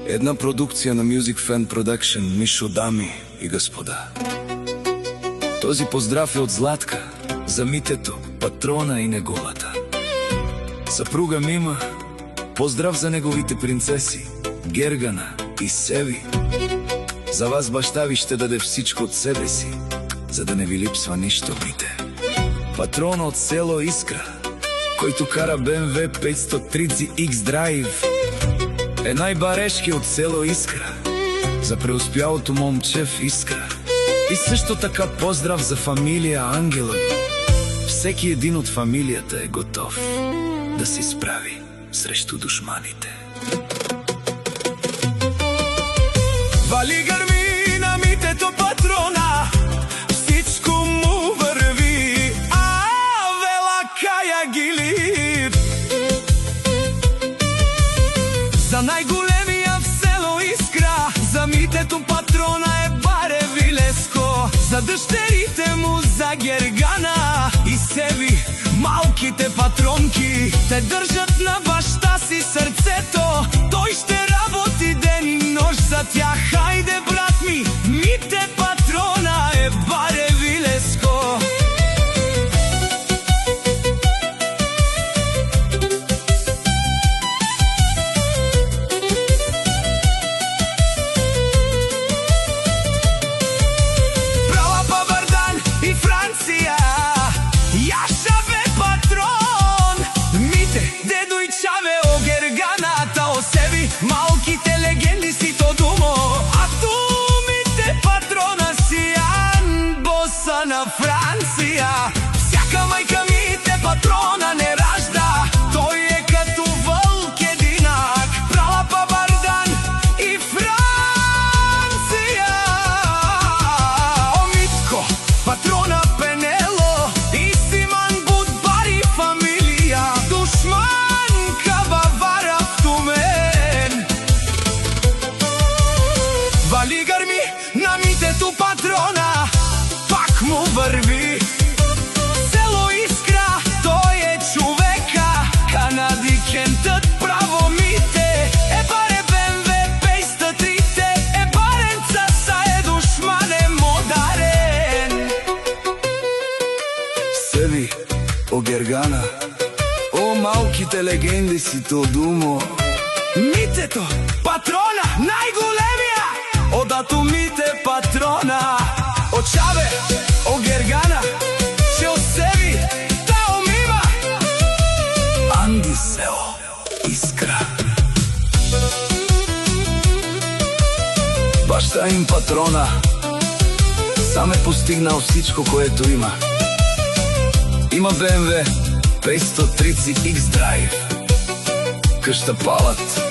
Една продукција на Music Fan Production, Мишо, дами и господа. Този поздрав е од Златка за Митето, патрона и неговата съпруга Мима. Поздрав за неговите принцеси Гергана и Севи. За вас баща ви ще даде всичко од себе си, за да не ви липсва ништо, Мите. Патрон од село Искра, којто кара BMW 530X Drive, е најбарешки од село Искра, за преуспјалото момче в Искра. И също така поздрав за фамилија Ангелови. Всеки един од фамилијата е готов да се справи срещу душманите. Вали грми на Митето патрона, всичко му върви, а вела каја ги лип. За најголемија в село Искра, за Митето патрона е баре Вилеско. За дъщерите му, за Гергана и Севи, малките патронки, те држат на баща си сърцето. Той ще работи ден и нощ за тях. Хайде, брат ми, Мите патрона е баре Вилеско. Брала Павардан и Франција, Јаша бе патрон. Мите, дедо и Чаве, о Герганата, о Севи, малките легенди си то думо. А ту Мите патрона си Ан, боса на Франција. Всяка мајка Мите патрона не ражда, той е като вълк единак. Брала Павардан и Франција. О Митко, патрона Пенело и Симан Будбари фамилија, душман кабавара в Тумен. Вали гърми на Митето патрона, пак му върви. Село Искра, той е човека, канадикентът право Мите. Е баре BMW 503, е баренца са е душманен модарен. Севи, о Гергана, о малките легенди си то думо. Митето патрона, најголемија, о дато Мите патрона. О Чаве, о Гергана, се о Севи, тао Мима. Анди село Искра. Баща им патрона сам е постигнал всичко, което има. Има BMW 530X Drive, къща палат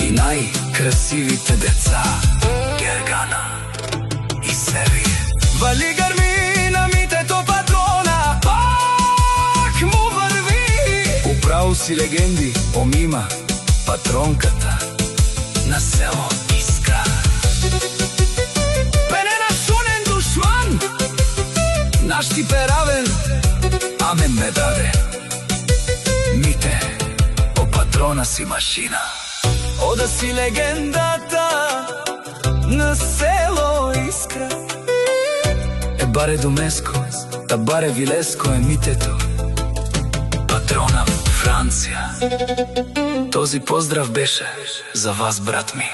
и най-красивите деца Гергана и Севи. Вали гърми на Митето патрона, пак му върви. Управо си легенди, о Мима, патронката на село Искра. Пенена шунен душман, наш тип е равен, амен ме даде. Мите, о патрона си машина. О да си легендата на село Искра. Е баре Домеско, та баре Вилеско е Митето патрона в Франција. Този поздрав беше за вас, брат ми.